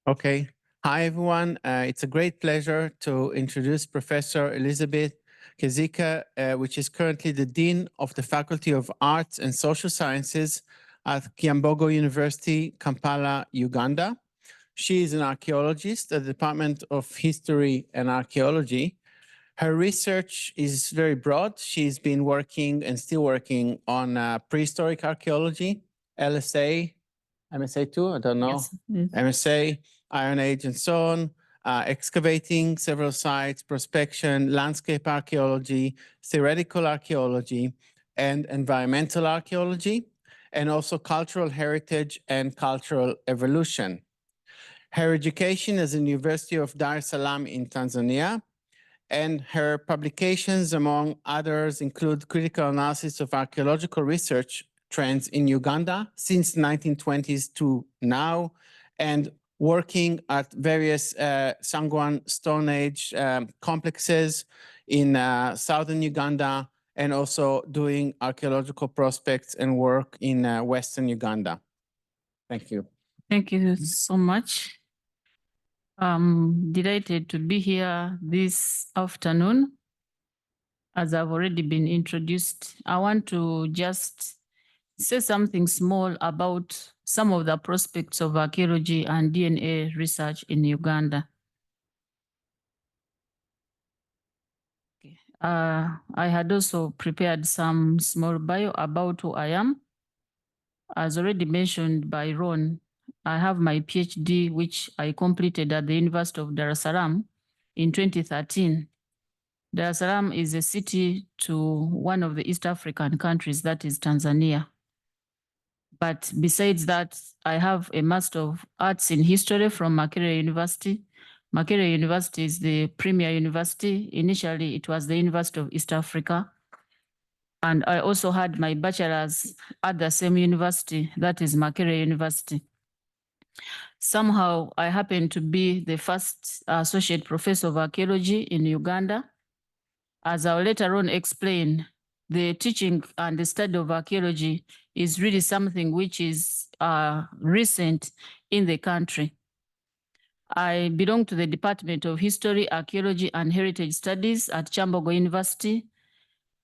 Okay. Hi, everyone. It's a great pleasure to introduce Professor Elizabeth Kyazike, which is currently the Dean of the Faculty of Arts and Social Sciences at Kyambogo University, Kampala, Uganda. She is an archaeologist at the Department of History and Archaeology. Her research is very broad. She's been working and still working on prehistoric archaeology, LSA, MSA2, I don't know. Yes. MSA, Iron Age, and so on, excavating several sites, prospection, landscape archaeology, theoretical archaeology, and environmental archaeology, and also cultural heritage and cultural evolution. Her education is in the University of Dar es Salaam in Tanzania, and her publications, among others, include critical analysis of archaeological research trends in Uganda since 1920s to now, and working at various Sangwan Stone Age complexes in southern Uganda, and also doing archaeological prospects and work in western Uganda. Thank you. Thank you so much. I'm delighted to be here this afternoon. As I've already been introduced, I want to just say something small about some of the prospects of archaeology and DNA research in Uganda. I had also prepared some small bio about who I am. As already mentioned by Ron, I have my PhD, which I completed at the University of Dar es Salaam in 2013. Dar es Salaam is a city to one of the East African countries, that is Tanzania. But besides that, I have a Master of Arts in History from Makerere University. Makerere University is the premier university. Initially, it was the University of East Africa. And I also had my bachelor's at the same university, that is Makerere University. Somehow, I happened to be the first associate professor of archaeology in Uganda. As I'll later on explain, the teaching and the study of archaeology is really something which is recent in the country. I belong to the Department of History, Archaeology, and Heritage Studies at Kyambogo University.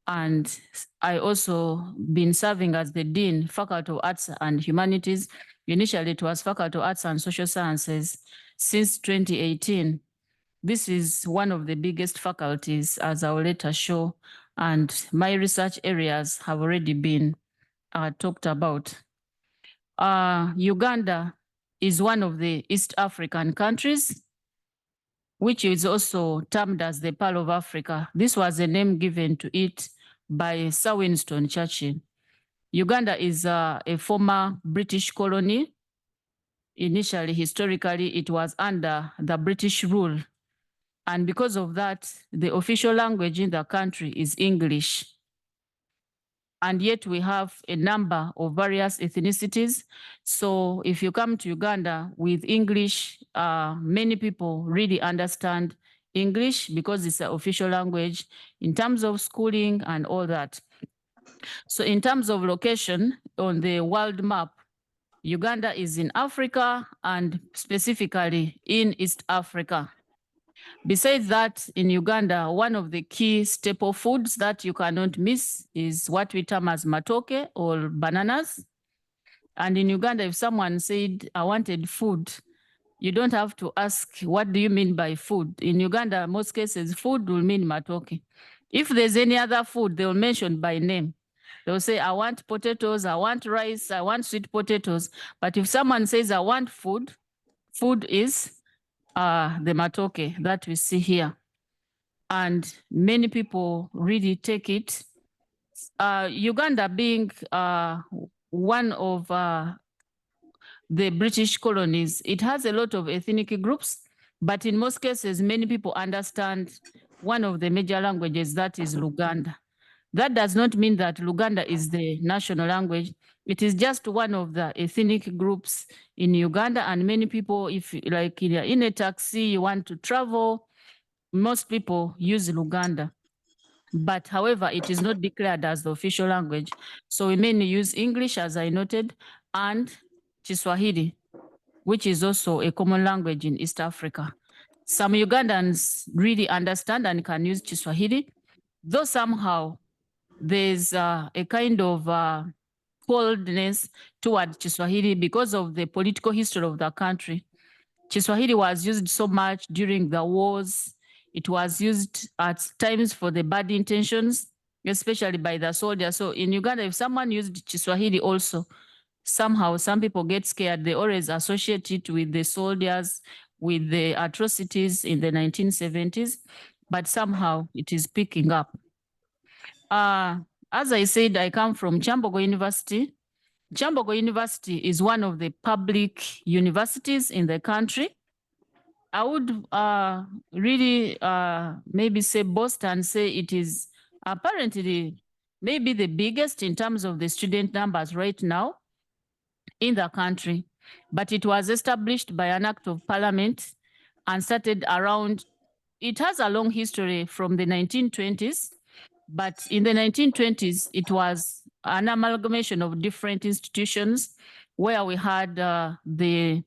And I also been serving as the Dean, Faculty of Arts and Humanities. Initially, it was Faculty of Arts and Social Sciences since 2018. This is one of the biggest faculties, as I will later show, and my research areas have already been talked about. Uganda is one of the East African countries, which is also termed as the Pearl of Africa. This was a name given to it by Sir Winston Churchill. Uganda is a former British colony. Initially, historically, it was under the British rule. And because of that, the official language in the country is English. And yet we have a number of various ethnicities. So if you come to Uganda with English, many people really understand English because it's an official language in terms of schooling and all that. So in terms of location on the world map, Uganda is in Africa and specifically in East Africa. Besides that, in Uganda, one of the key staple foods that you cannot miss is what we term as matoke or bananas. And in Uganda, if someone said, I wanted food, you don't have to ask, what do you mean by food? In Uganda, most cases, food will mean matoke. If there's any other food, they'll mention by name. They'll say, I want potatoes, I want rice, I want sweet potatoes. But if someone says, I want food, food is the matoke that we see here. And many people really take it. Uganda being one of the British colonies, it has a lot of ethnic groups, but in most cases, many people understand one of the major languages, that is Luganda. That does not mean that Luganda is the national language. It is just one of the ethnic groups in Uganda, and many people, if like in a taxi, you want to travel, most people use Luganda. But however, it is not declared as the official language. So we mainly use English, as I noted, and Kiswahili, which is also a common language in East Africa. Some Ugandans really understand and can use Kiswahili, though somehow there's a kind of coldness toward Kiswahili because of the political history of the country. Kiswahili was used so much during the wars. It was used at times for the bad intentions, especially by the soldiers. So in Uganda, if someone used Kiswahili also, somehow some people get scared. They always associate it with the soldiers, with the atrocities in the 1970s, but somehow it is picking up. As I said, I come from Kyambogo University. Kyambogo University is one of the public universities in the country. I would really maybe say boast and say it is apparently maybe the biggest in terms of the student numbers right now in the country. But it was established by an act of parliament and started around, it has a long history from the 1920s, but in the 1920s, it was an amalgamation of different institutions where we had the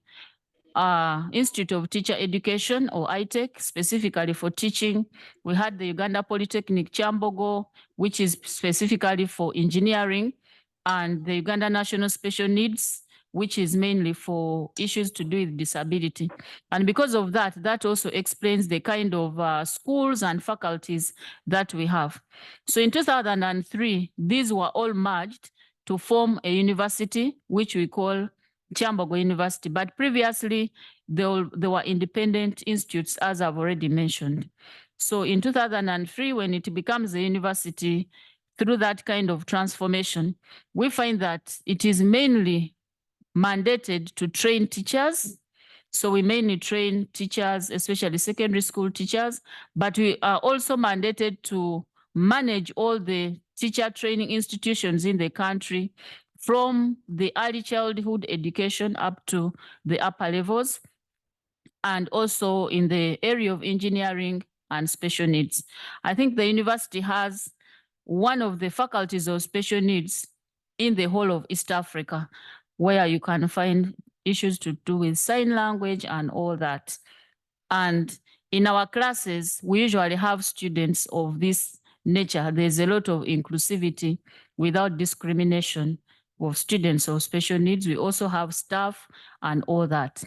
Institute of Teacher Education, or ITEC, specifically for teaching. We had the Uganda Polytechnic Kyambogo, which is specifically for engineering, and the Uganda National Special Needs, which is mainly for issues to do with disability. And because of that, that also explains the kind of schools and faculties that we have. So in 2003, these were all merged to form a university, which we call Kyambogo University. But previously, they were independent institutes, as I've already mentioned. So in 2003, when it becomes a university, through that kind of transformation, we find that it is mainly mandated to train teachers. So we mainly train teachers, especially secondary school teachers, but we are also mandated to manage all the teacher training institutions in the country, from the early childhood education up to the upper levels, and also in the area of engineering and special needs. I think the university has one of the faculties of special needs in the whole of East Africa, where you can find issues to do with sign language and all that. And in our classes, we usually have students of this nature. There's a lot of inclusivity without discrimination of students of special needs. We also have staff and all that.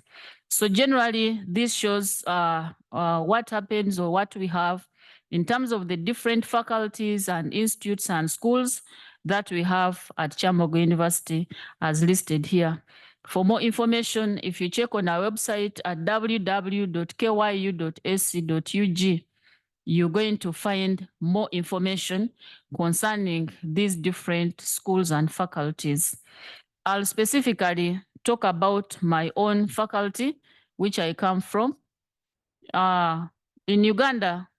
So generally, this shows what happens or what we have in terms of the different faculties and institutes and schools that we have at Kyambogo University, as listed here. For more information, if you check on our website at www.kyu.ac.ug, you're going to find more information concerning these different schools and faculties. I'll specifically talk about my own faculty, which I come from. In Uganda,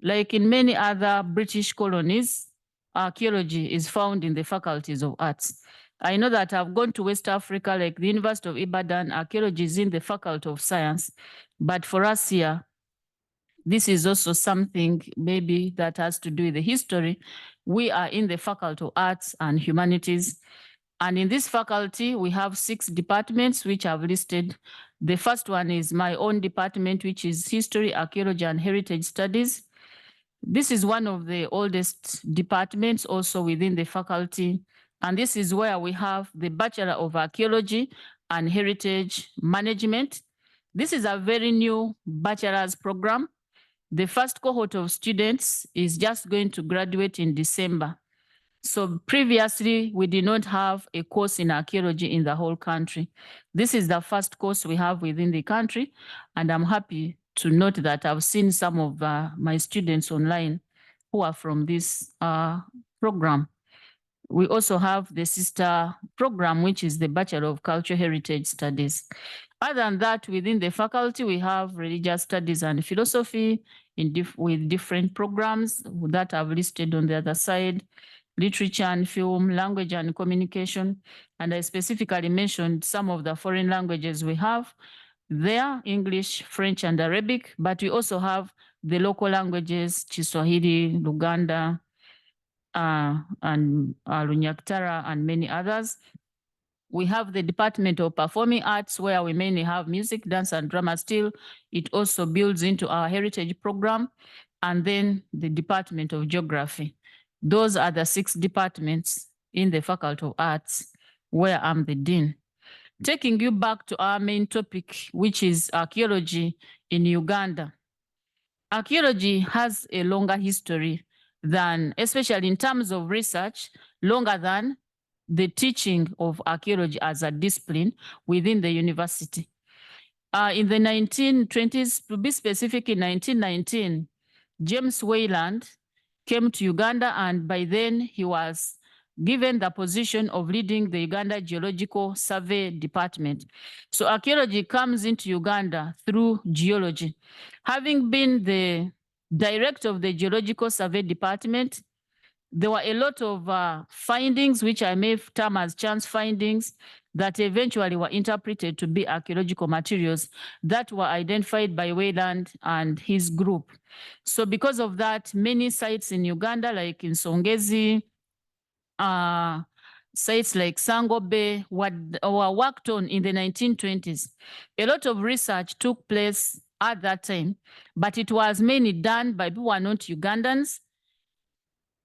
like in many other British colonies, archaeology is found in the faculties of arts. I know that I've gone to West Africa, like the University of Ibadan, archaeology is in the faculty of science. But for us here, this is also something maybe that has to do with the history. We are in the faculty of arts and humanities. And in this faculty, we have 6 departments, which I've listed. The first one is my own department, which is history, archaeology, and heritage studies. This is one of the oldest departments also within the faculty. And this is where we have the Bachelor of Archaeology and Heritage Management. This is a very new bachelor's program. The first cohort of students is just going to graduate in December. So previously, we did not have a course in archaeology in the whole country. This is the first course we have within the country, and I'm happy to note that I've seen some of my students online who are from this program. We also have the sister program, which is the Bachelor of Cultural Heritage Studies. Other than that, within the faculty, we have religious studies and philosophy with different programs that I've listed on the other side, literature and film, language and communication. And I specifically mentioned some of the foreign languages we have there, English, French, and Arabic, but we also have the local languages, Kiswahili, Luganda, and Lunyaktara, and many others. we have the Department of Performing Arts, where we mainly have music, dance, and drama. Still, it also builds into our heritage program. And then the Department of Geography. Those are the 6 departments in the Faculty of Arts, where I'm the dean. Taking you back to our main topic, which is archaeology in Uganda. Archaeology has a longer history than, especially in terms of research, longer than the teaching of archaeology as a discipline within the university. In the 1920s, to be specific, in 1919, James Wayland came to Uganda, and by then he was given the position of leading the Uganda Geological Survey Department. So archaeology comes into Uganda through geology. Having been the director of the Geological Survey Department, there were a lot of findings, which I may term as chance findings, that eventually were interpreted to be archaeological materials that were identified by Wayland and his group. So because of that, many sites in Uganda, like in Songezi, sites like Sangobe were worked on in the 1920s. A lot of research took place at that time, but it was mainly done by people who are not Ugandans.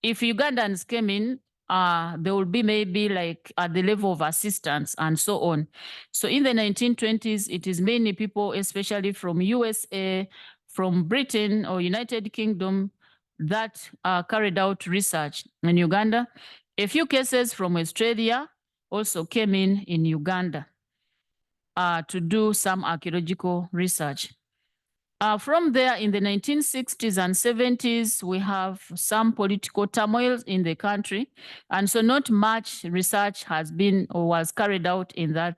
If Ugandans came in, there will be maybe like at the level of assistance and so on. So in the 1920s, it is mainly people, especially from USA, from Britain or United Kingdom, that carried out research in Uganda. A few cases from Australia also came in Uganda to do some archaeological research. From there, in the 1960s and 70s, we have some political turmoil in the country. And so not much research has been or was carried out in that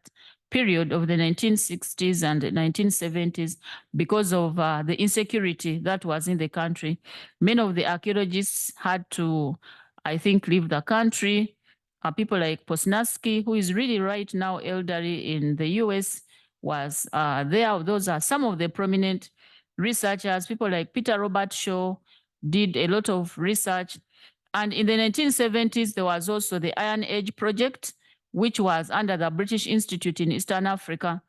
period of the 1960s and the 1970s because of the insecurity that was in the country. Many of the archaeologists had to, I think, leave the country. People like Posnansky, who is really right now elderly in the US, was there. Those are some of the prominent researchers. People like Peter Robert Shaw did a lot of research. And in the 1970s, there was also the Iron Age project, which was under the British Institute in Eastern Africa,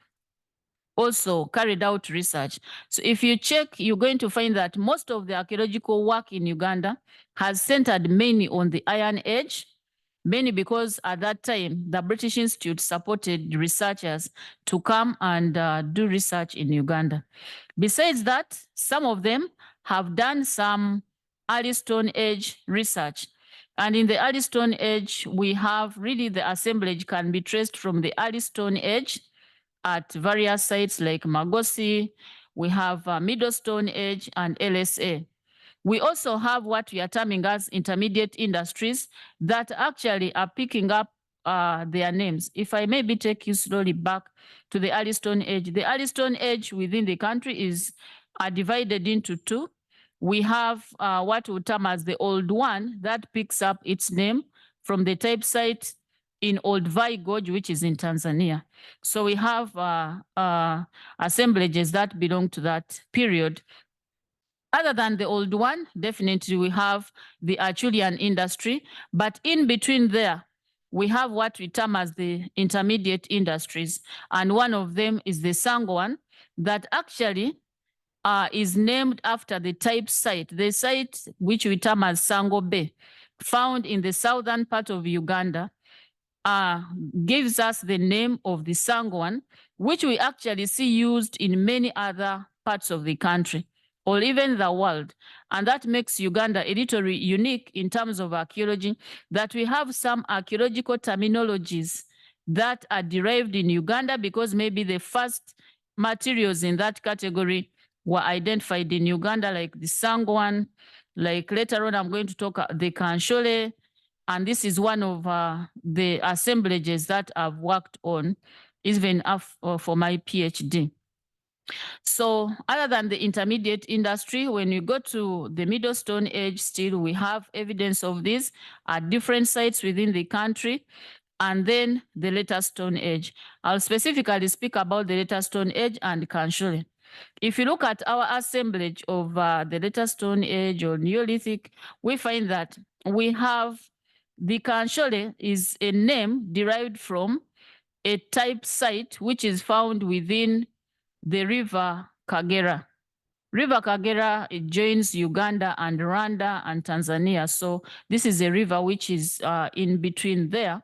also carried out research. So if you check, you're going to find that most of the archaeological work in Uganda has centered mainly on the Iron Age, mainly because at that time, the British Institute supported researchers to come and do research in Uganda. Besides that, some of them have done some early Stone Age research. And in the early Stone Age, we have really the assemblage can be traced from the early Stone Age at various sites like Magosi. We have Middle Stone Age and LSA. We also have what we are terming as intermediate industries that actually are picking up their names. If I maybe take you slowly back to the early Stone Age. The early Stone Age within the country is divided into 2. We have what we term as the Old One that picks up its name from the type site in Old Vai Gorge, which is in Tanzania. So we have assemblages that belong to that period. Other than the Old One, definitely we have the Acheulean industry, but in between there, we have what we term as the intermediate industries. And one of them is the Sangoan that actually is named after the type site, the site which we term as Sangobe, found in the southern part of Uganda, gives us the name of the Sangoan, which we actually see used in many other parts of the country or even the world. And that makes Uganda a little unique in terms of archaeology, that we have some archaeological terminologies that are derived in Uganda because maybe the first materials in that category were identified in Uganda, like the Sangwan, like later on I'm going to talk the Kanshole, and this is one of the assemblages that I've worked on, even for my PhD. So other than the intermediate industry, when you go to the Middle Stone Age, still we have evidence of this at different sites within the country. And then the Later Stone Age. I'll specifically speak about the Later Stone Age and Kanshole. If you look at our assemblage of the Later Stone Age or Neolithic, we find that we have the Kanshole is a name derived from a type site which is found within the river Kagera. River Kagera, it joins Uganda and Rwanda and Tanzania. So this is a river which is in between there.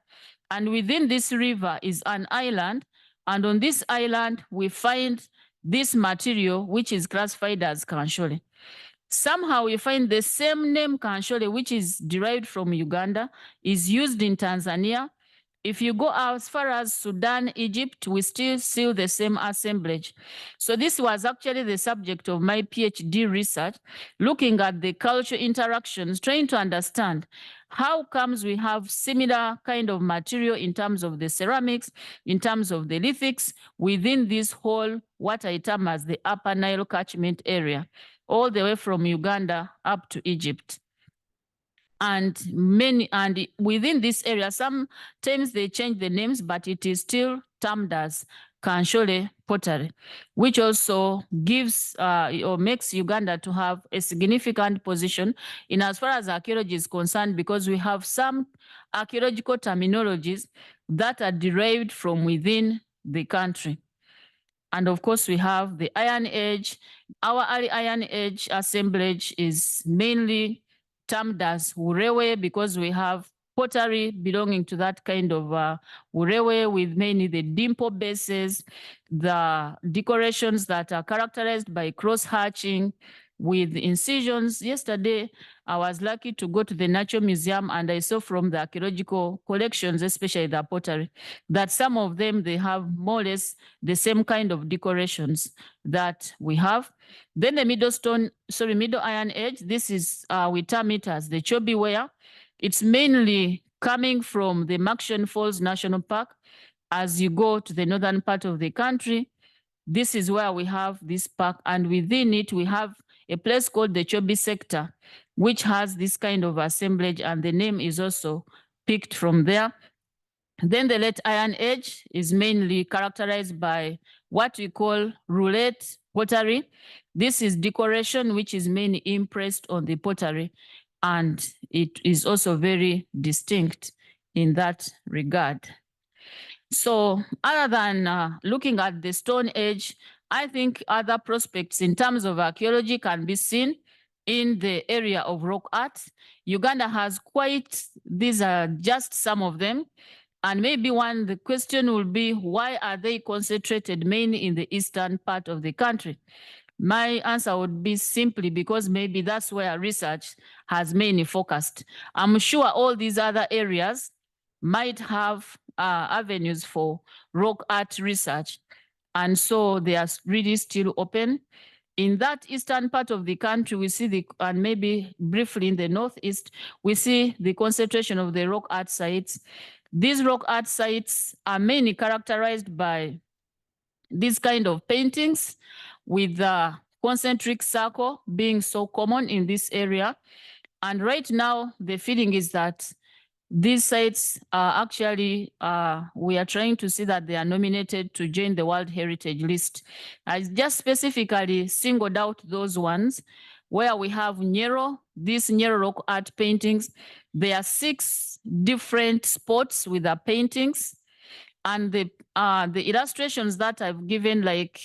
And within this river is an island. And on this island, we find this material, which is classified as Kanshole. Somehow we find the same name Kanshole, which is derived from Uganda, is used in Tanzania. If you go as far as Sudan, Egypt, we still see the same assemblage. So this was actually the subject of my PhD research, looking at the cultural interactions, trying to understand how comes we have similar kind of material in terms of the ceramics, in terms of the lithics, within this whole, what I term as the Upper Nile catchment area, all the way from Uganda up to Egypt. And within this area, sometimes they change the names, but it is still termed as Kanshole pottery, which also gives or makes Uganda to have a significant position in as far as archaeology is concerned, because we have some archaeological terminologies that are derived from within the country. And of course, we have the Iron Age. Our early Iron Age assemblage is mainly termed as Urewe because we have pottery belonging to that kind of Urewe with mainly the dimple bases, the decorations that are characterized by cross-hatching with incisions. Yesterday, I was lucky to go to the Natural Museum and I saw from the archaeological collections, especially the pottery, that some of them, they have more or less the same kind of decorations that we have. Then the Middle Iron Age, this is, we term it as the Chobi ware. It's mainly coming from the Makshen Falls National Park. As you go to the northern part of the country, this is where we have this park, and within it, we have a place called the Chobi sector, which has this kind of assemblage, and the name is also picked from there. Then the Late Iron Age is mainly characterized by what we call roulette pottery. This is decoration which is mainly impressed on the pottery, and it is also very distinct in that regard. So other than looking at the Stone Age, I think other prospects in terms of archaeology can be seen in the area of rock art. Uganda has quite, these are just some of them. And maybe the question will be, why are they concentrated mainly in the eastern part of the country? My answer would be simply because maybe that's where research has mainly focused. I'm sure all these other areas might have avenues for rock art research. And so they are really still open. In that eastern part of the country, we see and maybe briefly in the northeast, we see the concentration of the rock art sites. These rock art sites are mainly characterized by these kind of paintings, with the concentric circle being so common in this area. And right now, the feeling is that these sites are actually, we are trying to see that they are nominated to join the World Heritage List. I just specifically singled out those ones where we have Nyero, these Nyero rock art paintings. There are 6 different spots with the paintings. And the illustrations that I've given, like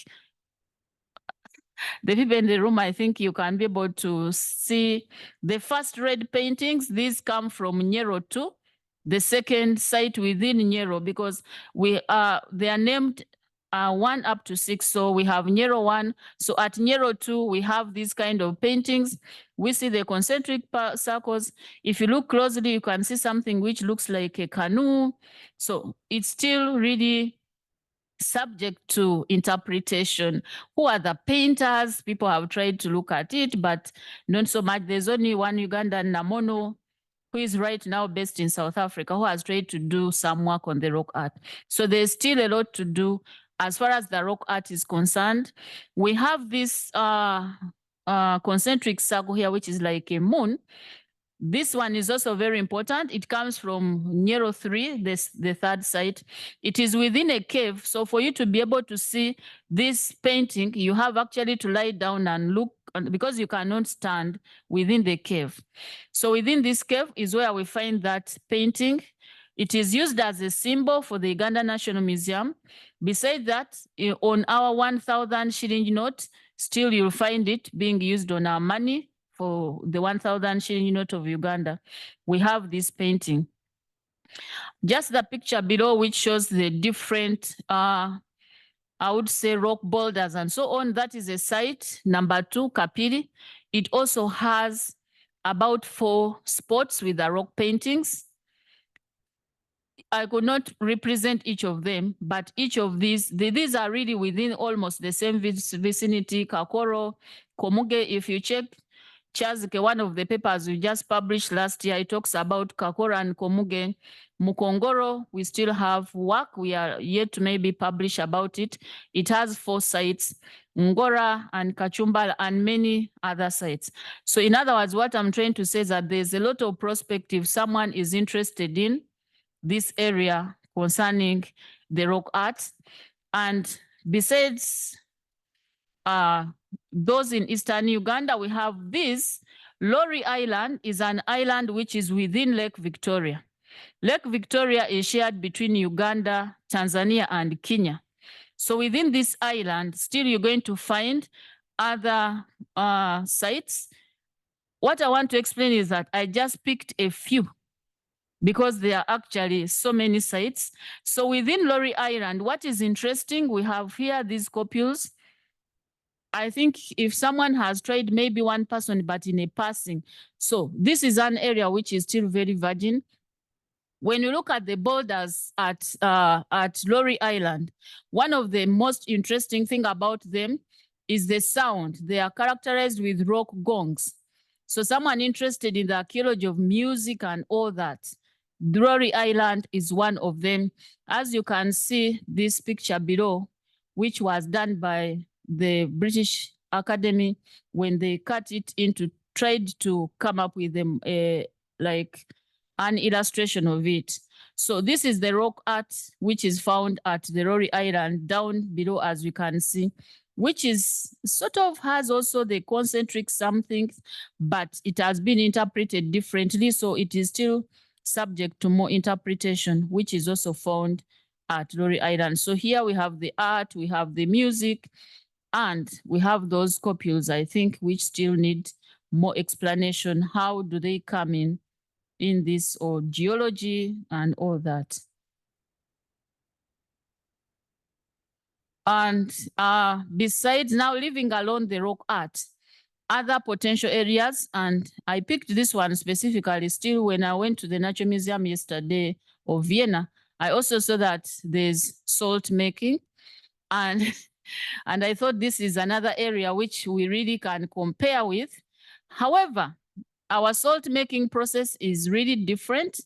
the people in the room, I think you can be able to see the first red paintings. These come from Nyero 2, the second site within Nyero, because they are named 1 up to 6. So we have Nyero 1. So at Nyero 2, we have these kind of paintings. We see the concentric circles. If you look closely, you can see something which looks like a canoe. So it's still really subject to interpretation. Who are the painters? People have tried to look at it, but not so much. There's only one Ugandan, Namono, who is right now based in South Africa, who has tried to do some work on the rock art. So there's still a lot to do as far as the rock art is concerned. We have this concentric circle here, which is like a moon. This one is also very important. It comes from Nyero 3, the third site. It is within a cave. So for you to be able to see this painting, you have actually to lie down and look, because you cannot stand within the cave. So within this cave is where we find that painting. It is used as a symbol for the Uganda National Museum. Besides that, on our 1,000 shilling note, still you'll find it being used on our money for the 1,000 shilling note of Uganda. We have this painting. Just the picture below, which shows the different, I would say, rock boulders and so on. That is a site, number 2, Kapili. It also has about 4 spots with the rock paintings. I could not represent each of them, but each of these are really within almost the same vicinity. Kakoro, Komuge, if you check Kyazike, one of the papers we just published last year, it talks about Kakoro and Komuge. Mukongoro, we still have work. We are yet to maybe publish about it. It has 4 sites, Ngora and Kachumbala and many other sites. So in other words, what I'm trying to say is that there's a lot of prospective. Someone is interested in this area concerning the rock art. And besides those in Eastern Uganda, we have this. Lori Island is an island which is within Lake Victoria. Lake Victoria is shared between Uganda, Tanzania, and Kenya. So within this island, still you're going to find other sites. What I want to explain is that I just picked a few because there are actually so many sites. So within Lori Island, what is interesting, we have here these copules. I think if someone has tried, maybe one person, but in a passing. So this is an area which is still very virgin. When you look at the boulders at Lori Island, one of the most interesting thing about them is the sound. They are characterized with rock gongs. So someone interested in the archaeology of music and all that, Lori Island is one of them. As you can see this picture below, which was done by the British Academy when they cut it into, tried to come up with them like an illustration of it. So this is the rock art which is found at the Lori Island down below, as we can see, which is sort of has also the concentric something, but it has been interpreted differently. So it is still subject to more interpretation, which is also found at Lori Island. So here we have the art, we have the music, and we have those copules, I think, which still need more explanation. How do they come in this, or geology and all that? And besides now leaving alone the rock art, other potential areas, and I picked this one specifically still when I went to the Natural Museum yesterday of Vienna. I also saw that there's salt making, and I thought this is another area which we really can compare with. However, our salt making process is really different.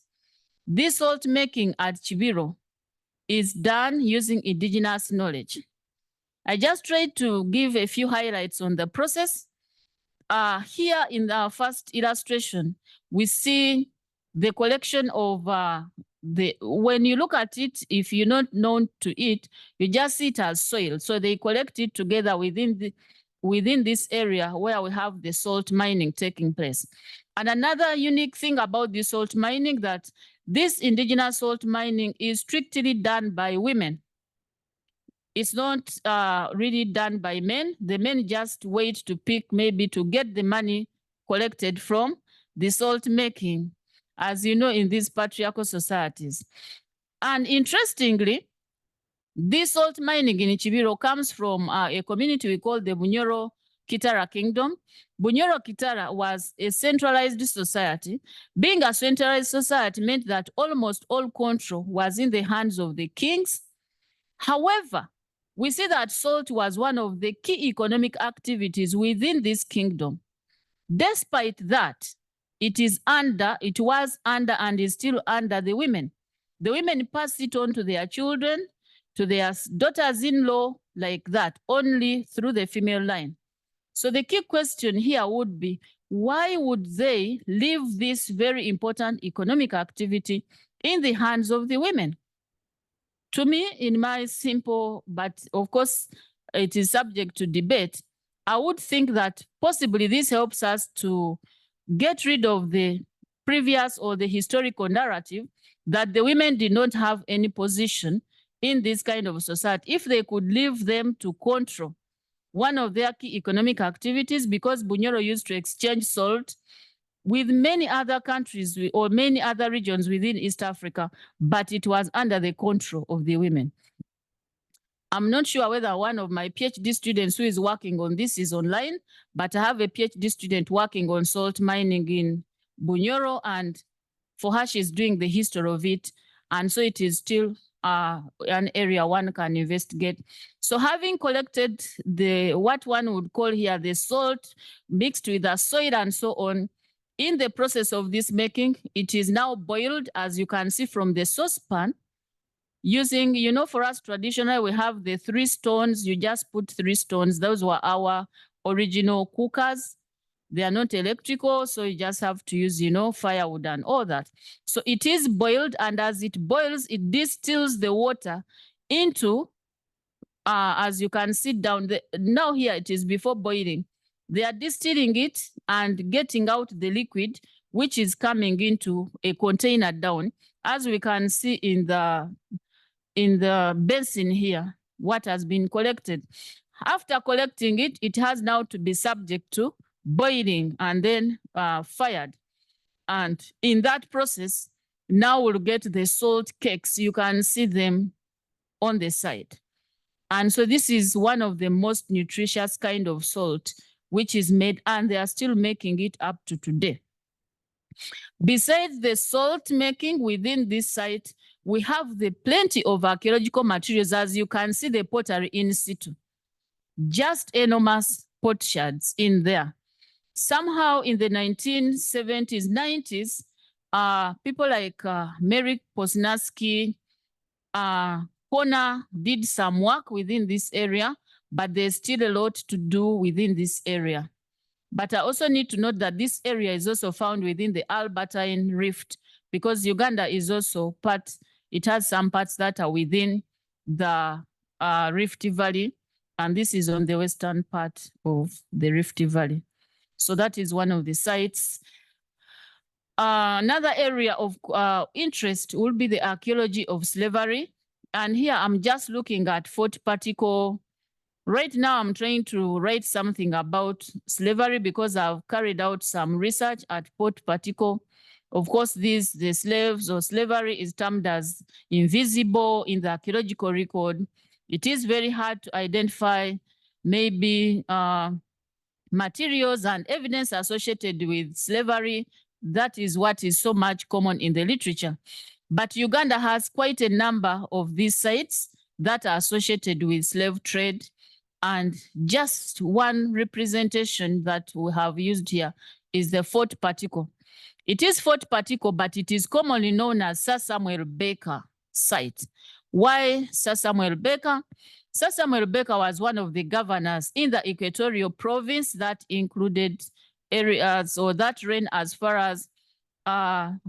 This salt making at Chibiro is done using indigenous knowledge. I just tried to give a few highlights on the process. Here in the first illustration, we see the collection of when you look at it, if you're not known to it, you just see it as soil. So they collect it together within this area where we have the salt mining taking place. And another unique thing about the salt mining, that this indigenous salt mining is strictly done by women. It's not really done by men. The men just wait to pick, maybe to get the money collected from the salt making, as you know, in these patriarchal societies. And interestingly, this salt mining in Chibiro comes from a community we call the Bunyoro Kitara Kingdom. Bunyoro Kitara was a centralized society. Being a centralized society meant that almost all control was in the hands of the kings. However, we see that salt was one of the key economic activities within this kingdom. Despite that, it was under and is still under the women. The women pass it on to their children, to their daughters-in-law, like that, only through the female line. So the key question here would be, why would they leave this very important economic activity in the hands of the women? To me, in my simple, but of course it is subject to debate, I would think that possibly this helps us to get rid of the previous or the historical narrative that the women did not have any position in this kind of society. If they could leave them to control one of their key economic activities, because Bunyoro used to exchange salt with many other countries or many other regions within East Africa, but it was under the control of the women. I'm not sure whether one of my PhD students who is working on this is online, but I have a PhD student working on salt mining in Bunyoro, and for her, she's doing the history of it. And so it is still an area one can investigate. So having collected what one would call here the salt mixed with the soil and so on, in the process of this making, it is now boiled, as you can see from the saucepan, using, for us traditionally, we have the 3 stones. You just put 3 stones. Those were our original cookers. They are not electrical, so you just have to use, firewood and all that. So it is boiled, and as it boils, it distills the water into, as you can see down there. Now here it is before boiling. They are distilling it and getting out the liquid, which is coming into a container down, as we can see in the basin here, what has been collected. After collecting it, it has now to be subject to boiling and then fired. And in that process, now we'll get the salt cakes. You can see them on the side. And so this is one of the most nutritious kind of salt which is made, and they are still making it up to today. Besides the salt making within this site, we have the plenty of archaeological materials. As you can see, the pottery in situ, just enormous potsherds in there. Somehow in the 1970s, 90s, people like Merrick Posnansky, Kona did some work within this area, but there's still a lot to do within this area. But I also need to note that this area is also found within the Albertine Rift, because Uganda is also it has some parts that are within the Rift Valley, and this is on the western part of the Rift Valley. So that is one of the sites. Another area of interest will be the archaeology of slavery. And here I'm just looking at Fort Particle. Right now I'm trying to write something about slavery because I've carried out some research at Fort Particle. Of course, the slaves or slavery is termed as invisible in the archaeological record. It is very hard to identify maybe materials and evidence associated with slavery. That is what is so much common in the literature. But Uganda has quite a number of these sites that are associated with slave trade. And just one representation that we have used here is the Fort Particle. It is Fort Particle, but it is commonly known as Sir Samuel Baker site. Why Sir Samuel Baker? Sir Samuel Baker was one of the governors in the Equatorial Province that included areas or that ran as far as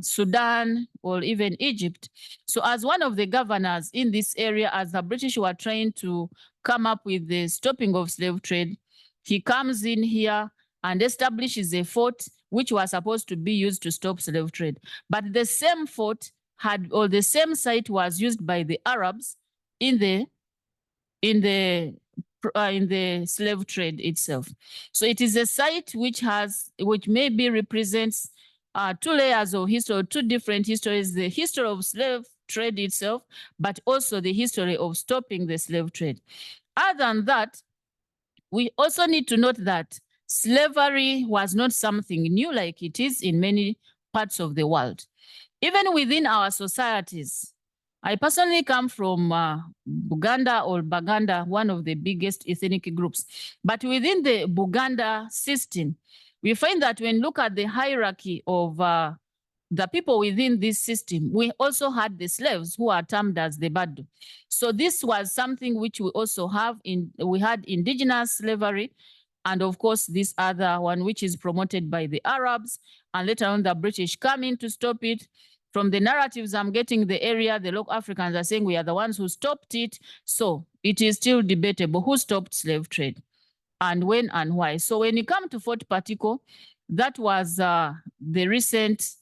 Sudan or even Egypt. So as one of the governors in this area, as the British were trying to come up with the stopping of slave trade, he comes in here and establishes a fort which was supposed to be used to stop slave trade. But the same fort or the same site was used by the Arabs in the slave trade itself. So it is a site which maybe represents 2 layers of history, 2 different histories: the history of slave trade itself, but also the history of stopping the slave trade. Other than that, we also need to note that slavery was not something new like it is in many parts of the world. Even within our societies, I personally come from Buganda or Baganda, one of the biggest ethnic groups. But within the Buganda system, we find that when you look at the hierarchy of the people within this system, we also had the slaves who are termed as the Badu. So this was something which we also have we had indigenous slavery, and of course this other one which is promoted by the Arabs, and later on the British come in to stop it. From the narratives I'm getting, the local Africans are saying we are the ones who stopped it. So it is still debatable who stopped slave trade and when and why. So when you come to Fort Particle, that was the recent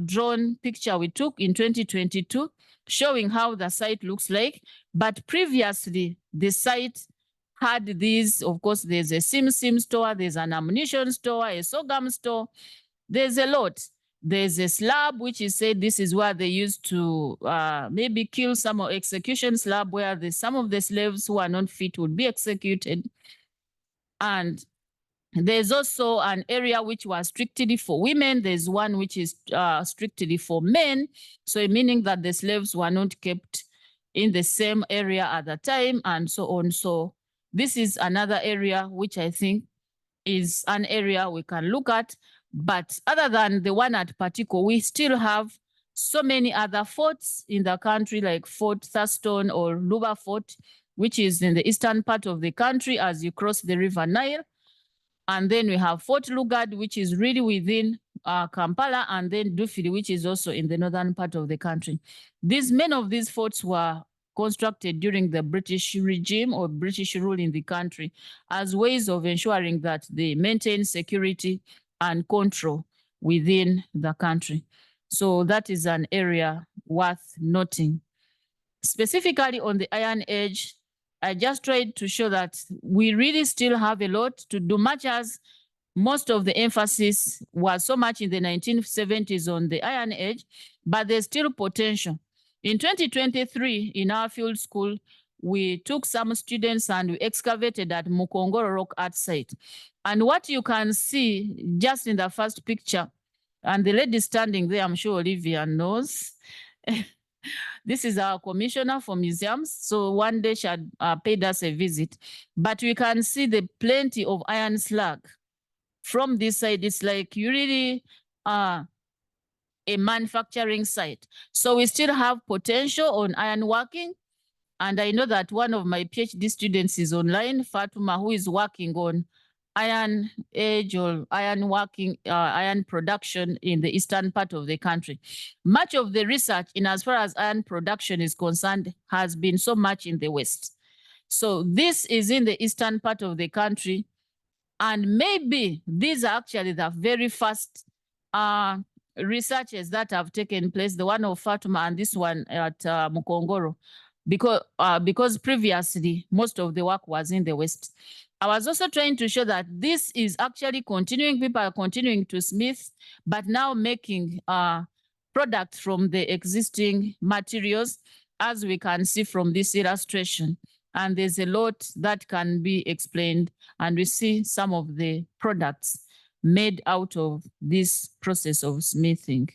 drone picture we took in 2022 showing how the site looks like. But previously, the site had these, of course, there's a sim store, there's an ammunition store, a sorghum store. There's a lot. There's a slab, which is said this is where they used to maybe kill some or execution slab where some of the slaves who are not fit would be executed. And there's also an area which was strictly for women. There's one which is strictly for men. So meaning that the slaves were not kept in the same area at the time and so on. So this is another area which I think is an area we can look at. But other than the one at Patiko, we still have so many other forts in the country, like Fort Thurston or Luba Fort, which is in the eastern part of the country as you cross the River Nile. And then we have Fort Lugard, which is really within Kampala, and then Dufili, which is also in the northern part of the country. Many of these forts were constructed during the British regime or British rule in the country as ways of ensuring that they maintain security and control within the country. So that is an area worth noting. Specifically on the Iron Age, I just tried to show that we really still have a lot to do, much as most of the emphasis was so much in the 1970s on the Iron Age, but there's still potential. In 2023, in our field school, we took some students and we excavated at Mukongoro Rock Art Site. And what you can see just in the first picture, and the lady standing there, I'm sure Olivia knows, this is our commissioner for museums. So one day she had paid us a visit, but we can see the plenty of iron slag from this side. It's like you really a manufacturing site. So we still have potential on iron working. And I know that one of my PhD students is online, Fatuma, who is working on iron age or iron working, iron production in the eastern part of the country. Much of the research in as far as iron production is concerned has been so much in the West. So this is in the eastern part of the country. And maybe these are actually the very first researches that have taken place, the one of Fatuma and this one at Mukongoro, because previously most of the work was in the West. I was also trying to show that this is actually continuing, people are continuing to smith, but now making products from the existing materials, as we can see from this illustration. And there's a lot that can be explained, and we see some of the products made out of this process of smithing.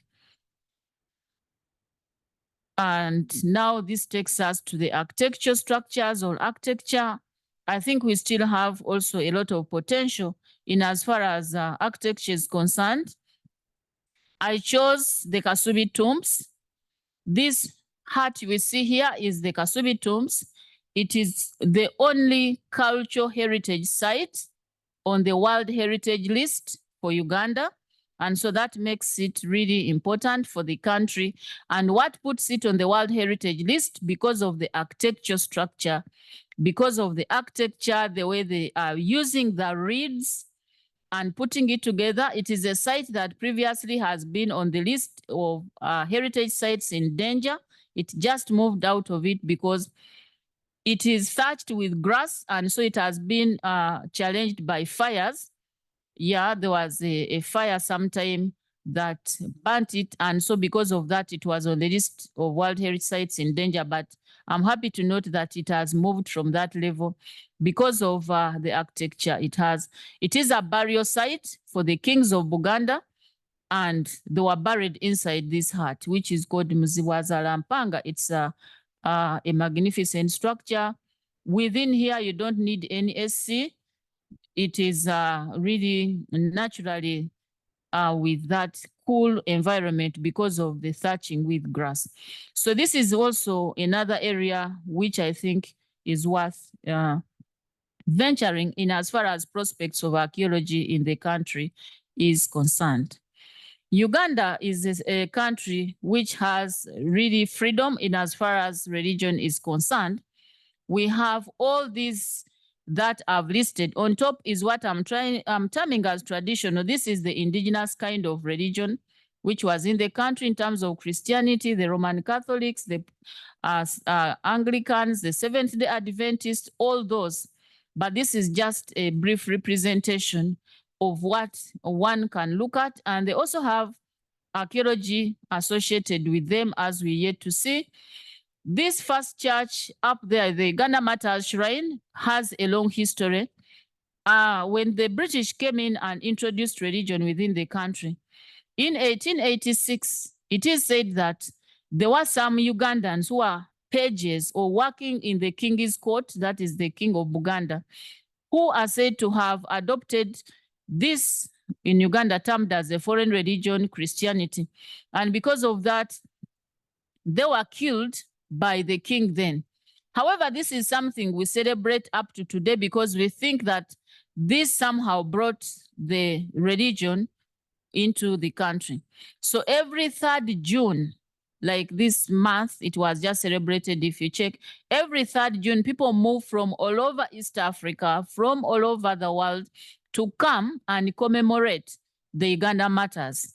And now this takes us to the architecture structures or architecture. I think we still have also a lot of potential in as far as architecture is concerned. I chose the Kasubi tombs. This hut we see here is the Kasubi tombs. It is the only cultural heritage site on the World Heritage List for Uganda. And so that makes it really important for the country. And what puts it on the World Heritage List? Because of the architecture structure, because of the architecture, the way they are using the reeds and putting it together. It is a site that previously has been on the list of heritage sites in danger. It just moved out of it because it is thatched with grass, and so it has been challenged by fires. Yeah, there was a fire sometime that burnt it, and so because of that, it was on the list of World Heritage Sites in danger. But I'm happy to note that it has moved from that level because of the architecture it has. It is a burial site for the kings of Buganda, and they were buried inside this hut, which is called Muziwaza Lampanga. It's a magnificent structure. Within here, you don't need any SC. It is really naturally with that cool environment because of the thatching with grass. So this is also another area which I think is worth venturing in as far as prospects of archaeology in the country is concerned. Uganda is a country which has really freedom in as far as religion is concerned. We have all these that I've listed. On top is what I'm terming as traditional. This is the indigenous kind of religion. which was in the country in terms of Christianity, the Roman Catholics, the Anglicans, the Seventh-day Adventists, all those. But this is just a brief representation of what one can look at. And they also have archaeology associated with them, as we yet to see. This first church up there, the Uganda Martyrs Shrine, has a long history. When the British came in and introduced religion within the country, in 1886, it is said that there were some Ugandans who are pages or working in the king's court, that is the king of Buganda, who are said to have adopted this in Uganda termed as a foreign religion, Christianity. And because of that, they were killed by the king then. However, this is something we celebrate up to today because we think that this somehow brought the religion into the country. So every 3rd June, like this month, it was just celebrated. If you check, every 3rd June, people move from all over East Africa, from all over the world to come and commemorate the Uganda Martyrs.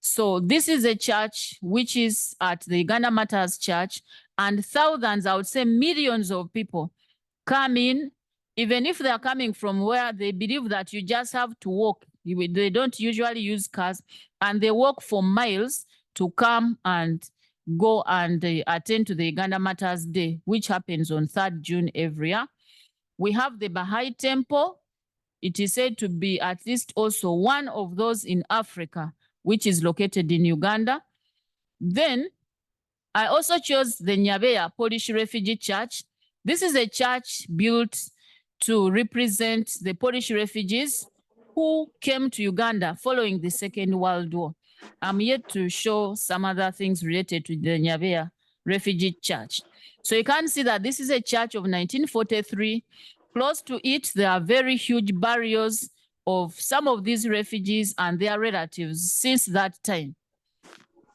So this is a church which is at the Uganda Martyrs Church, and thousands, I would say millions of people come in, even if they are coming from where they believe that you just have to walk. They don't usually use cars, and they walk for miles to come and go and attend to the Uganda Martyrs Day, which happens on 3rd June every year. We have the Baha'i Temple. It is said to be at least also one of those in Africa, which is located in Uganda. Then I also chose the Nyabeya Polish Refugee Church. This is a church built to represent the Polish refugees who came to Uganda following the Second World War. I'm yet to show some other things related to the Nyabeya Refugee Church. So you can see that this is a church of 1943. Close to it, there are very huge burials of some of these refugees and their relatives since that time.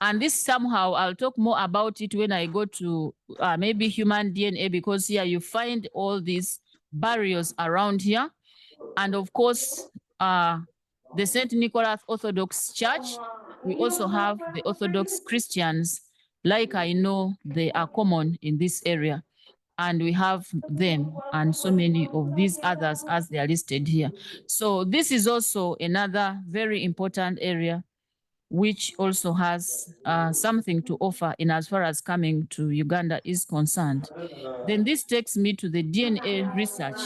And this somehow, I'll talk more about it when I go to maybe human DNA, because here you find all these burials around here. And of course, the St. Nicholas Orthodox Church, we also have the Orthodox Christians, like I know they are common in this area. And we have them and so many of these others as they are listed here. So this is also another very important area which also has something to offer in as far as coming to Uganda is concerned. Then this takes me to the DNA research.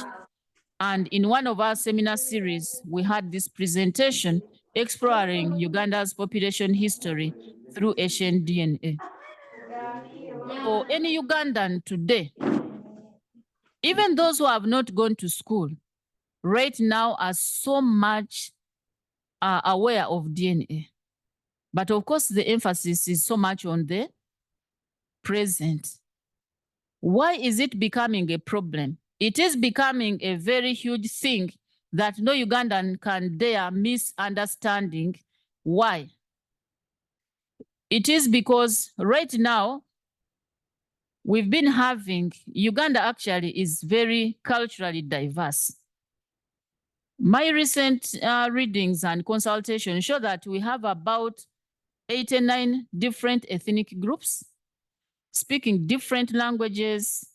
And in one of our seminar series, we had this presentation exploring Uganda's population history through Asian DNA. For any Ugandan today, even those who have not gone to school, right now are so much aware of DNA. But of course, the emphasis is so much on the present. Why is it becoming a problem? It is becoming a very huge thing that no Ugandan can dare misunderstanding. Why? It is because right now, we've been having, Uganda actually is very culturally diverse. My recent readings and consultations show that we have about 89 different ethnic groups speaking different languages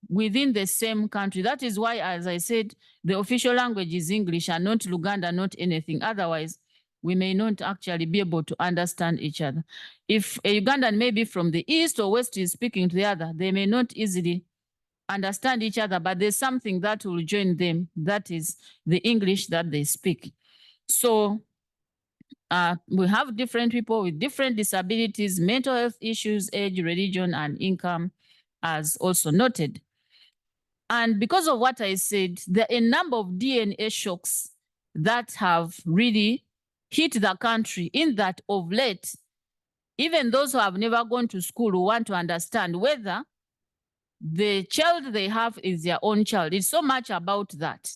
within the same country. That is why, as I said, the official language is English and not Luganda, not anything. Otherwise, we may not actually be able to understand each other. If a Ugandan maybe from the east or west is speaking to the other, they may not easily understand each other, but there's something that will join them, that is the English that they speak. So we have different people with different disabilities, mental health issues, age, religion, and income, as also noted. And because of what I said, there are a number of DNA shocks that have really hit the country, in that of late, even those who have never gone to school who want to understand whether the child they have is their own child. It's so much about that.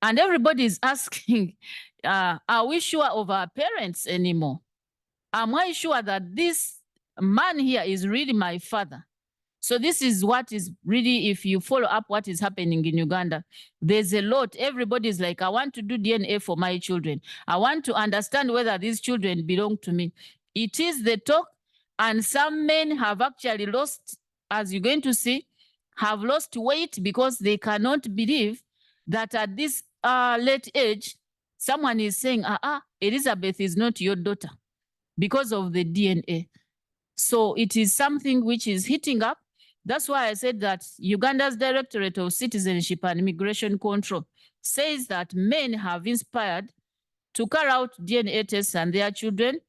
And everybody is asking, are we sure of our parents anymore? Am I sure that this man here is really my father? So this is what is really, if you follow up what is happening in Uganda, there's a lot. Everybody's like, I want to do DNA for my children. I want to understand whether these children belong to me. It is the talk, and some men have actually lost, as you're going to see, have lost weight because they cannot believe that at this late age, someone is saying, Elizabeth is not your daughter because of the DNA. So it is something which is hitting up. That's why I said that Uganda's Directorate of Citizenship and Immigration Control says that men have inspired to carry out DNA tests on their children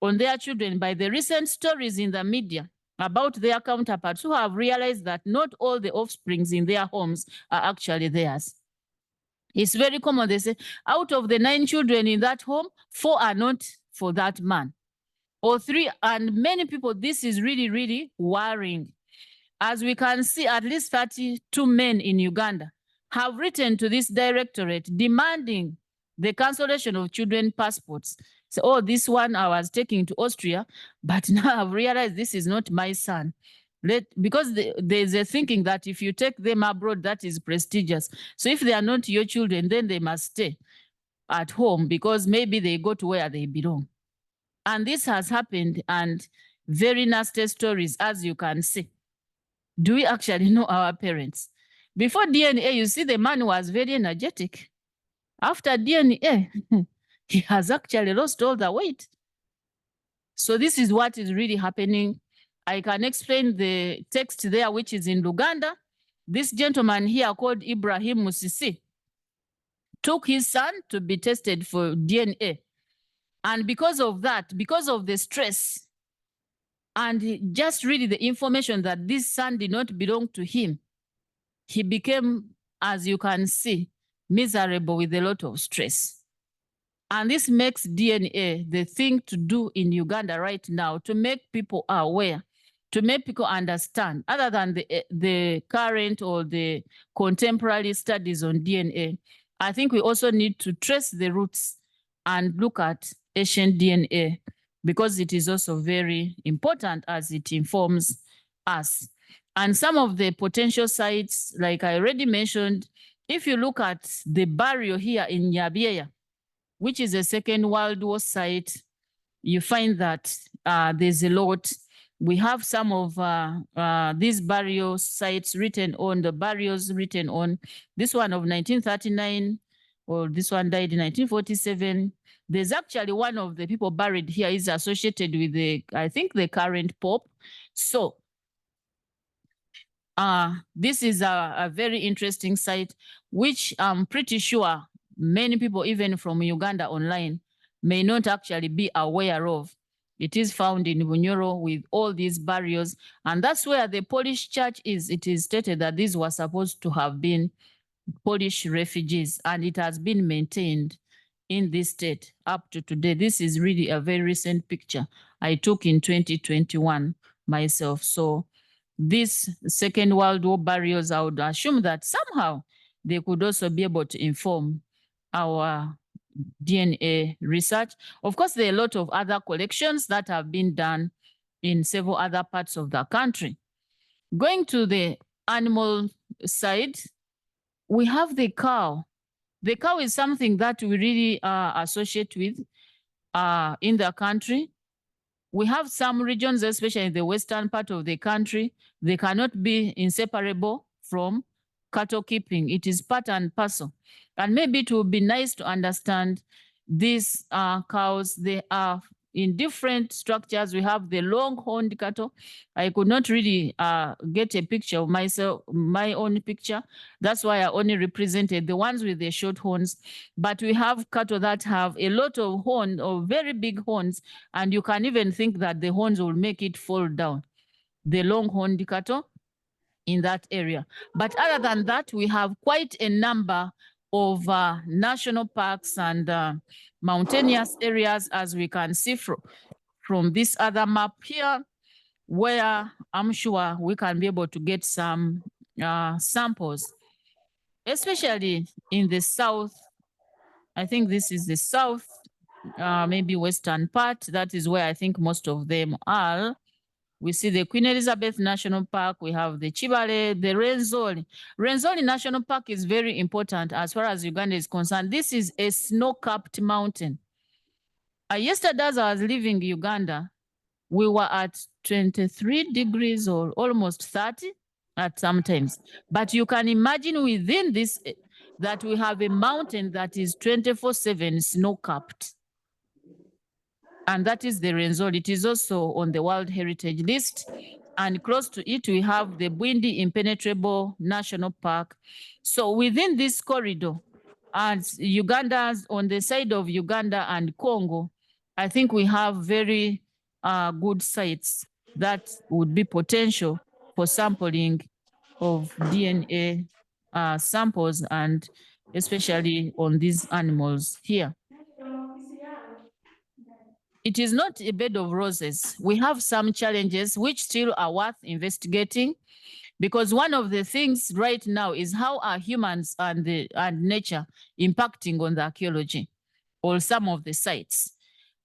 by the recent stories in the media about their counterparts who have realized that not all the offsprings in their homes are actually theirs. It's very common. They say, out of the 9 children in that home, 4 are not for that man, or 3. And many people, this is really, really worrying. As we can see, at least 32 men in Uganda have written to this directorate demanding the cancellation of children passports. So, this one I was taking to Austria, but now I've realized this is not my son. Because there's a thinking that if you take them abroad, that is prestigious. So if they are not your children, then they must stay at home because maybe they go to where they belong. And this has happened, and very nasty stories, as you can see. Do we actually know our parents? Before DNA, you see the man was very energetic. After DNA, he has actually lost all the weight. So this is what is really happening. I can explain the text there, which is in Luganda. This gentleman here called Ibrahim Musisi took his son to be tested for DNA. And because of that, because of the stress, and just really the information that this son did not belong to him, he became, as you can see, miserable with a lot of stress. And this makes DNA the thing to do in Uganda right now, to make people aware, to make people understand, other than the current or the contemporary studies on DNA. I think we also need to trace the roots and look at ancient DNA, because it is also very important as it informs us. And some of the potential sites, like I already mentioned, if you look at the burial here in Nyabyeya, which is a Second World War site, you find that there's a lot. We have some of these burial sites written on, the burials written on. This one of 1939, or this one died in 1947. There's actually one of the people buried here is associated with I think the current Pope. So this is a very interesting site, which I'm pretty sure many people, even from Uganda online, may not actually be aware of. It is found in Bunyoro with all these barriers, and that's where the Polish church is. It is stated that these were supposed to have been Polish refugees, and it has been maintained in this state up to today. This is really a very recent picture I took in 2021 myself. So these Second World War burials, I would assume that somehow they could also be able to inform our DNA research. Of course, there are a lot of other collections that have been done in several other parts of the country. Going to the animal side, we have the cow. The cow is something that we really associate with in the country. We have some regions, especially in the western part of the country, they cannot be inseparable from cattle keeping. It is part and parcel. And maybe it would be nice to understand these cows. They are in different structures. We have the long-horned cattle. I could not really get a picture of myself, my own picture. That's why I only represented the ones with the short horns. But we have cattle that have a lot of horn, or very big horns, and you can even think that the horns will make it fall down. The long-horned cattle in that area. But other than that, we have quite a number of national parks and mountainous areas, as we can see from this other map here, where I'm sure we can be able to get some samples, especially in the south. I think this is the south, maybe western part. That is where I think most of them are. We see the Queen Elizabeth National Park. We have the Chibale, the Rwenzori. Rwenzori National Park is very important as far as Uganda is concerned. This is a snow-capped mountain. Yesterday, as I was leaving Uganda, we were at 23 degrees or almost 30 at some times. But you can imagine within this that we have a mountain that is 24/7 snow-capped. And that is the Rwenzori. It is also on the World Heritage List. And close to it, we have the Bwindi Impenetrable National Park. So within this corridor, and Uganda's on the side of Uganda and Congo, I think we have very good sites that would be potential for sampling of DNA samples, and especially on these animals here. It is not a bed of roses. We have some challenges which still are worth investigating, because one of the things right now is how are humans and nature impacting on the archaeology or some of the sites.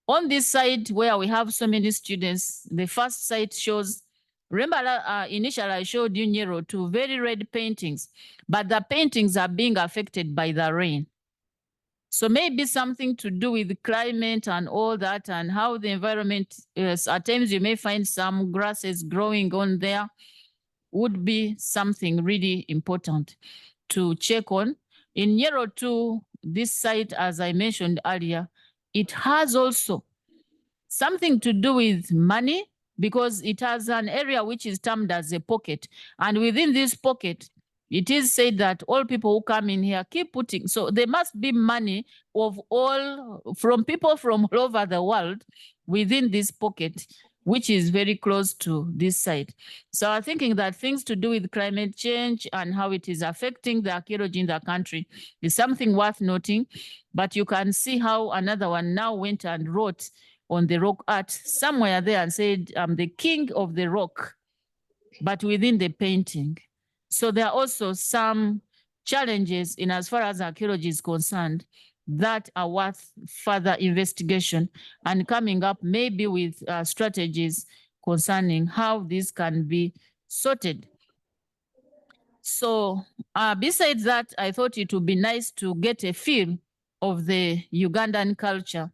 On this side where we have so many students, the first site shows, remember initially I showed you Nyero, two very red paintings, but the paintings are being affected by the rain. So maybe something to do with climate and all that, and how the environment is. At times you may find some grasses growing on there, would be something really important to check on. In Nyero 2, this site, as I mentioned earlier, it has also something to do with money, because it has an area which is termed as a pocket. And within this pocket, it is said that all people who come in here keep putting, so there must be money of all, from people from all over the world within this pocket, which is very close to this site. So I'm thinking that things to do with climate change and how it is affecting the archaeology in the country is something worth noting. But you can see how another one now went and wrote on the rock art somewhere there and said, I'm the king of the rock, but within the painting. So there are also some challenges in as far as archaeology is concerned that are worth further investigation and coming up maybe with strategies concerning how this can be sorted. So besides that, I thought it would be nice to get a feel of the Ugandan culture.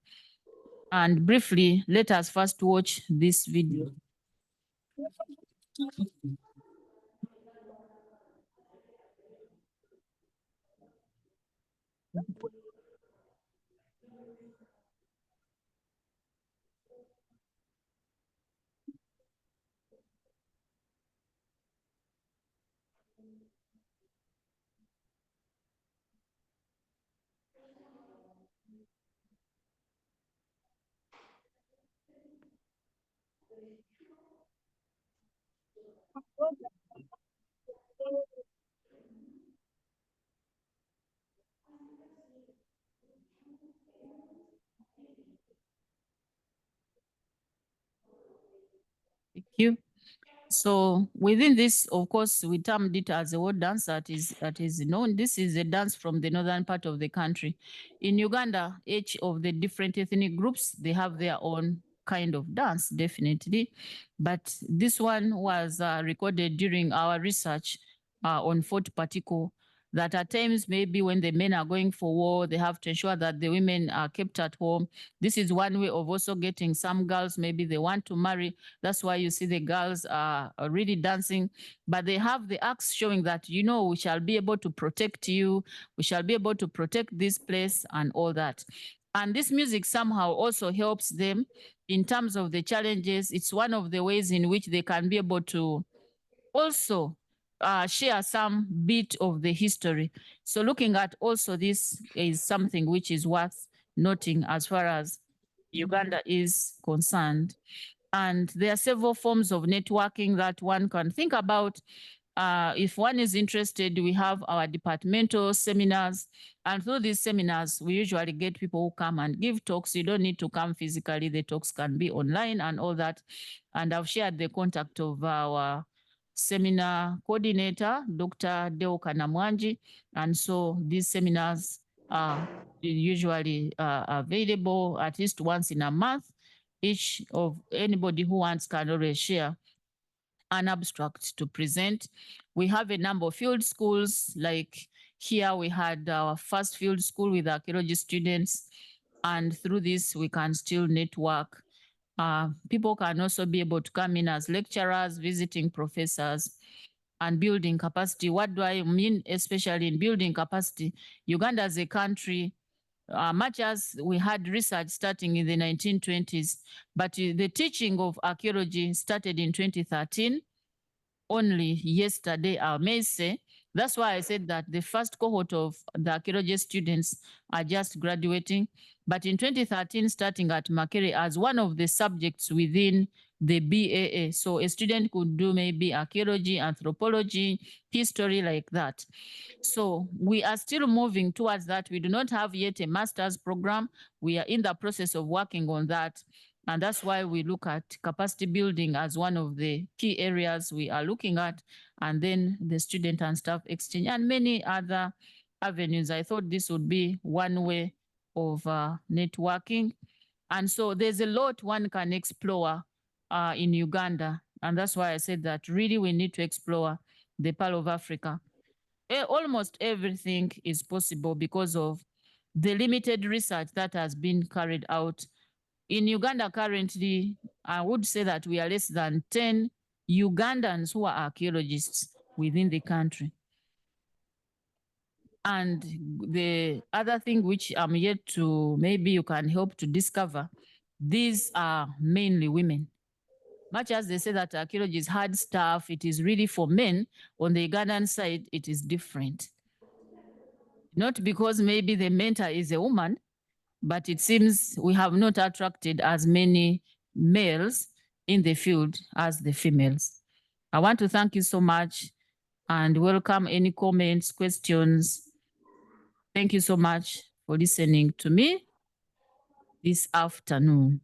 And briefly, let us first watch this video. Thank you. So within this, of course, we termed it as a world dance that is known. This is a dance from the northern part of the country. In Uganda, each of the different ethnic groups, they have their own kind of dance, definitely. But this one was recorded during our research on Fort Patiko, that at times maybe when the men are going for war, they have to ensure that the women are kept at home. This is one way of also getting some girls, maybe they want to marry. That's why you see the girls are really dancing, but they have the acts showing that, you know, we shall be able to protect you, we shall be able to protect this place and all that. And this music somehow also helps them in terms of the challenges. It's one of the ways in which they can be able to also share some bit of the history. So looking at also this is something which is worth noting as far as Uganda is concerned. And there are several forms of networking that one can think about. If one is interested, we have our departmental seminars. And through these seminars, we usually get people who come and give talks. You don't need to come physically. The talks can be online and all that. And I've shared the contact of our seminar coordinator, Dr. Deo Kanamwanji. And so these seminars are usually available at least once in a month. Each of anybody who wants can always share an abstract to present. We have a number of field schools, like here we had our first field school with archaeology students, and through this we can still network. People can also be able to come in as lecturers, visiting professors, and building capacity. What do I mean, especially in building capacity? Uganda as a country, much as we had research starting in the 1920s, but the teaching of archaeology started in 2013, only yesterday, I may say. That's why I said that the first cohort of the archaeology students are just graduating. But in 2013, starting at Makerere as one of the subjects within the BAA. So a student could do maybe archaeology, anthropology, history, like that. So we are still moving towards that. We do not have yet a master's program. We are in the process of working on that. And that's why we look at capacity building as one of the key areas we are looking at, and then the student and staff exchange and many other avenues. I thought this would be one way of networking. And so there's a lot one can explore in Uganda. And that's why I said that really we need to explore the Pearl of Africa. Almost everything is possible because of the limited research that has been carried out. In Uganda currently, I would say that we are less than 10 Ugandans who are archaeologists within the country. And the other thing which I'm yet to, maybe you can help to discover, these are mainly women. Much as they say that archaeology is hard stuff, it is really for men. On the Ugandan side, it is different. Not because maybe the mentor is a woman, but it seems we have not attracted as many males in the field as the females. I want to thank you so much and welcome any comments, questions. Thank you so much for listening to me this afternoon.